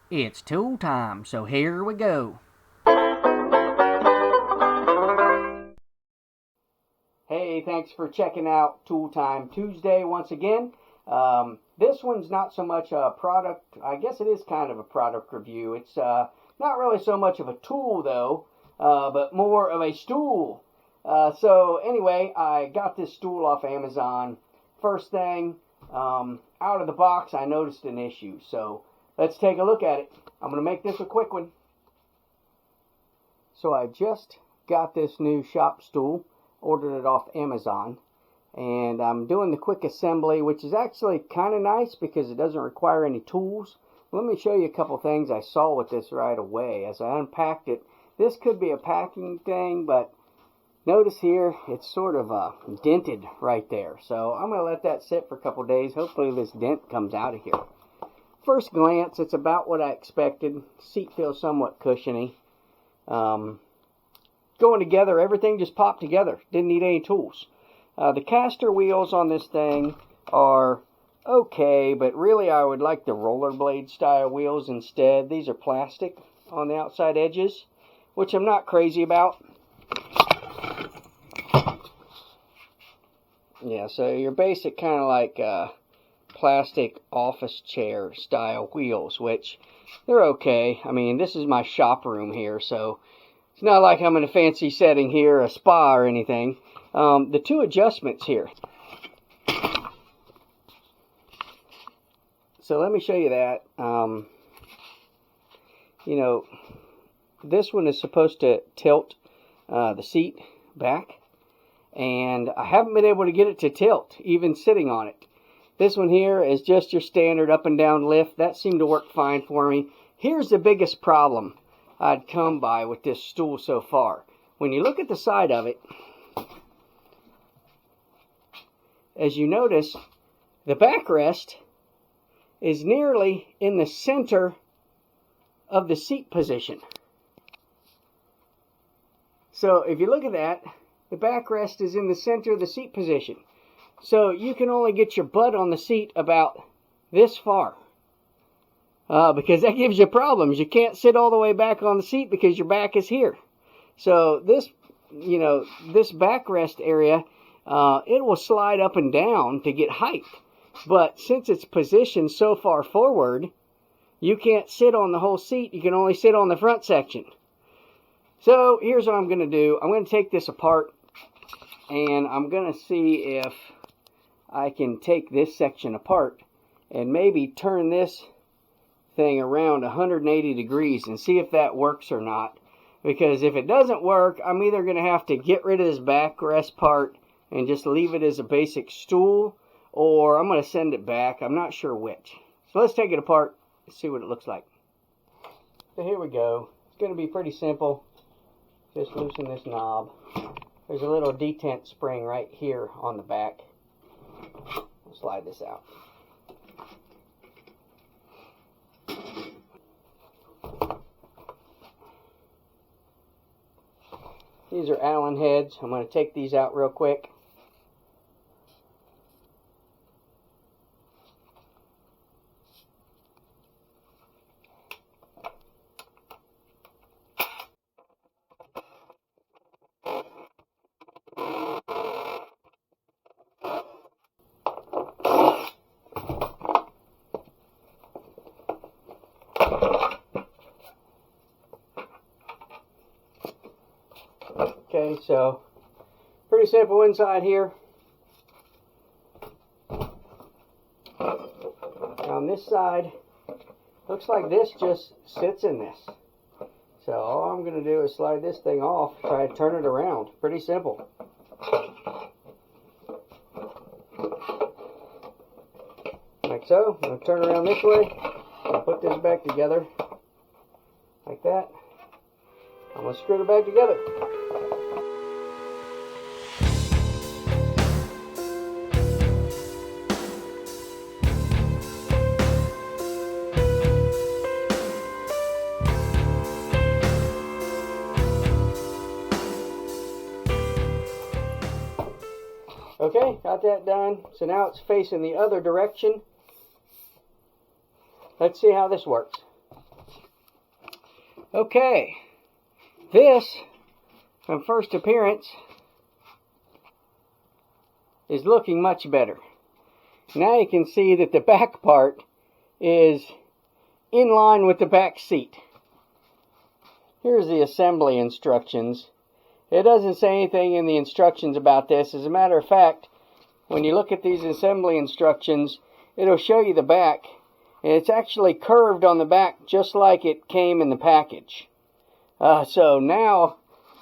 It's tool time, so here we go. Hey, thanks for checking out Tool Time Tuesday once again. This one's not so much a product, I guess it is kind of a product review. It's not really so much of a tool though, but more of a stool. So anyway, I got this stool off Amazon. First thing, out of the box, I noticed an issue. So let's take a look at it. I'm going to make this a quick one. So I just got this new Shop Stool, ordered it off Amazon, and I'm doing the quick assembly, which is actually kind of nice because it doesn't require any tools. Let me show you a couple things I saw with this right away as I unpacked it. This could be a packing thing, but notice here it's sort of dented right there. So I'm going to let that sit for a couple days. Hopefully this dent comes out of here. First glance, it's about what I expected. Seat feels somewhat cushiony. Going together, everything just popped together. Didn't need any tools. The caster wheels on this thing are okay, but really I would like the rollerblade style wheels instead. These are plastic on the outside edges, which I'm not crazy about. Yeah, so your basic kind of like plastic office chair style wheels, which they're okay. I mean, this is my shop room here, so it's not like I'm in a fancy setting here, a spa or anything. The two adjustments here. So let me show you that. You know, this one is supposed to tilt the seat back, and I haven't been able to get it to tilt, even sitting on it. This one here is just your standard up and down lift. That seemed to work fine for me. Here's the biggest problem I'd come by with this stool so far. When you look at the side of it, as you notice, the backrest is nearly in the center of the seat position. So if you look at that, the backrest is in the center of the seat position. So you can only get your butt on the seat about this far. Because that gives you problems. You can't sit all the way back on the seat because your back is here. So this, you know, this backrest area, it will slide up and down to get height. But since it's positioned so far forward, you can't sit on the whole seat. You can only sit on the front section. So here's what I'm going to do. I'm going to take this apart, and I'm going to see if I can take this section apart and maybe turn this thing around 180 degrees and see if that works or not. Because if it doesn't work, I'm either going to have to get rid of this backrest part and just leave it as a basic stool, or I'm going to send it back. I'm not sure which. So let's take it apart and see what it looks like. So here we go. It's going to be pretty simple. Just loosen this knob. There's a little detent spring right here on the back. I'll slide this out. These are Allen heads. I'm going to take these out real quick. Okay, so pretty simple inside here. On this side, looks like this just sits in this. So all I'm going to do is slide this thing off, try to turn it around. Pretty simple. Like so. I'm going to turn around this way. I'll put this back together like that. I'm going to screw it back together. Okay, got that done. So now it's facing the other direction. Let's see how this works. Okay, this, from first appearance, is looking much better. Now you can see that the back part is in line with the back seat. Here's the assembly instructions. It doesn't say anything in the instructions about this. As a matter of fact, when you look at these assembly instructions, it'll show you the back, and it's actually curved on the back just like it came in the package. So now,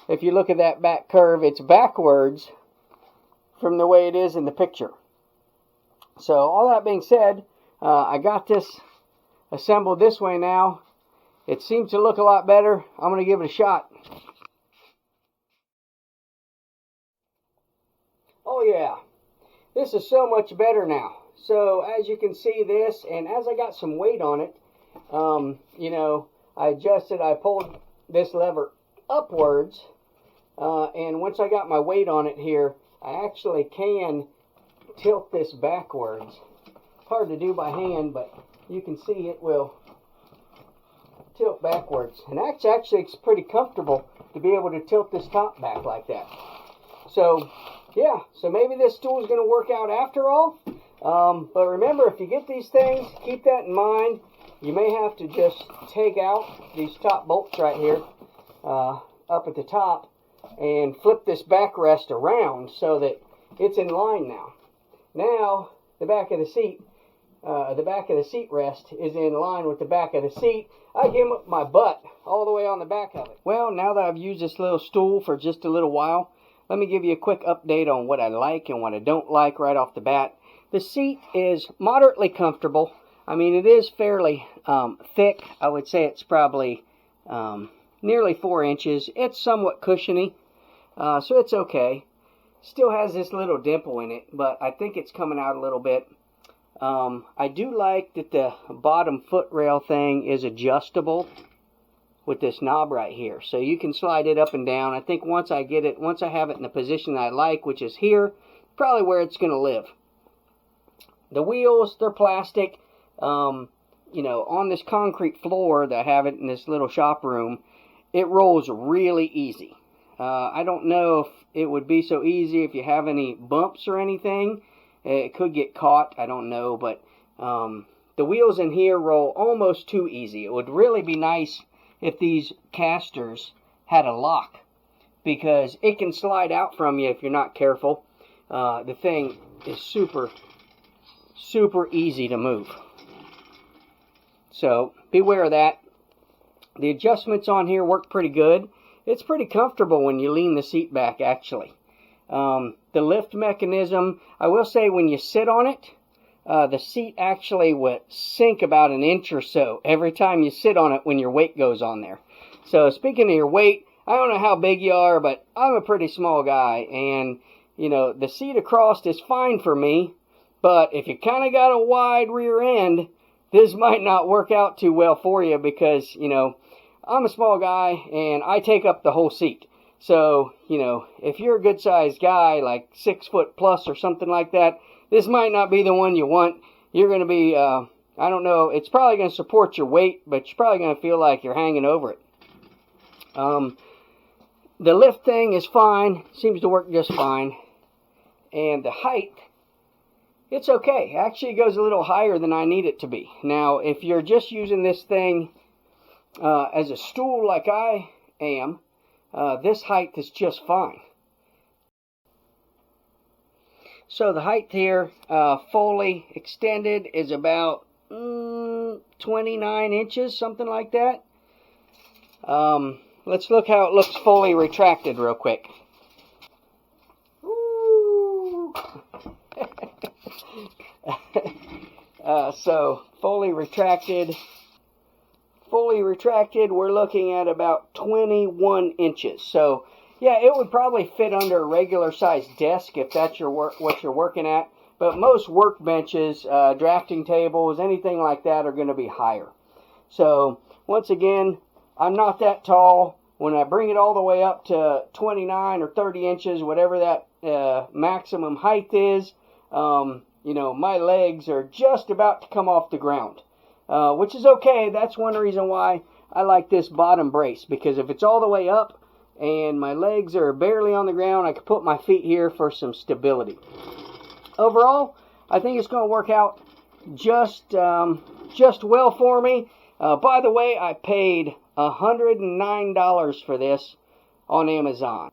if you look at that back curve, it's backwards from the way it is in the picture. So all that being said, I got this assembled this way now. It seems to look a lot better. I'm going to give it a shot. Oh yeah, this is so much better now. So as you can see this, and as I got some weight on it, you know, I pulled this lever upwards, and once I got my weight on it here, I actually can tilt this backwards. Hard to do by hand, but you can see it will tilt backwards. And actually it's pretty comfortable to be able to tilt this top back like that. So yeah, so maybe this tool is going to work out after all. But remember, if you get these things, keep that in mind. You may have to just take out these top bolts right here, up at the top, and flip this backrest around so that it's in line now. Now, the back of the seat rest is in line with the back of the seat. I gave up my butt all the way on the back of it. Well, now that I've used this little stool for just a little while, let me give you a quick update on what I like and what I don't like right off the bat. The seat is moderately comfortable. I mean, it is fairly thick. I would say it's probably nearly 4 inches. It's somewhat cushiony, so it's okay. Still has this little dimple in it, but I think it's coming out a little bit. I do like that the bottom footrail thing is adjustable with this knob right here, so you can slide it up and down. I think once I have it in the position I like, which is here, probably where it's going to live. The wheels, they're plastic. You know, on this concrete floor that I have it in this little shop room, it rolls really easy. I don't know if it would be so easy if you have any bumps or anything. It could get caught, I don't know, but the wheels in here roll almost too easy. It would really be nice if these casters had a lock, because it can slide out from you if you're not careful. The thing is super easy to move. So beware of that. The adjustments on here work pretty good. It's pretty comfortable when you lean the seat back, actually. The lift mechanism, I will say when you sit on it, the seat actually will sink about an inch or so every time you sit on it when your weight goes on there. So speaking of your weight, I don't know how big you are, but I'm a pretty small guy, and you know, the seat across is fine for me, but if you kind of got a wide rear end, this might not work out too well for you, because, you know, I'm a small guy and I take up the whole seat. So, you know, if you're a good sized guy, like 6 foot plus or something like that, this might not be the one you want. You're going to be, I don't know, it's probably going to support your weight, but you're probably going to feel like you're hanging over it. The lift thing is fine, seems to work just fine. And the height, it's okay. Actually, it goes a little higher than I need it to be. Now, if you're just using this thing as a stool like I am, this height is just fine. So the height here, fully extended, is about 29 inches, something like that. Let's look how it looks fully retracted real quick. So fully retracted, we're looking at about 21 inches. So yeah, it would probably fit under a regular sized desk if that's what you're working at. But most workbenches, drafting tables, anything like that are going to be higher. So once again, I'm not that tall. When I bring it all the way up to 29 or 30 inches, whatever that maximum height is, you know, my legs are just about to come off the ground. which is okay. That's one reason why I like this bottom brace, because if it's all the way up and my legs are barely on the ground, I can put my feet here for some stability. Overall, I think it's going to work out just well for me. By the way, I paid $109 for this on Amazon.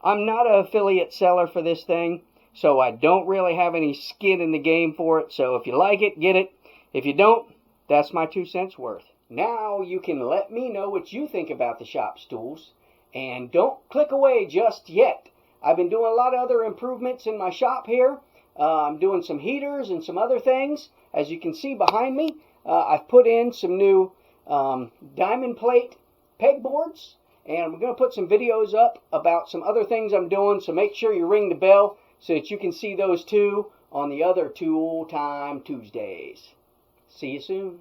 I'm not an affiliate seller for this thing, so I don't really have any skin in the game for it. So if you like it, get it. If you don't, that's my 2 cents worth. Now you can let me know what you think about the Shop Stools. And don't click away just yet. I've been doing a lot of other improvements in my shop here. I'm doing some heaters and some other things. As you can see behind me, I've put in some new diamond plate pegboards. And I'm going to put some videos up about some other things I'm doing. So make sure you ring the bell so that you can see those too on the other Tool Time Tuesdays. See you soon.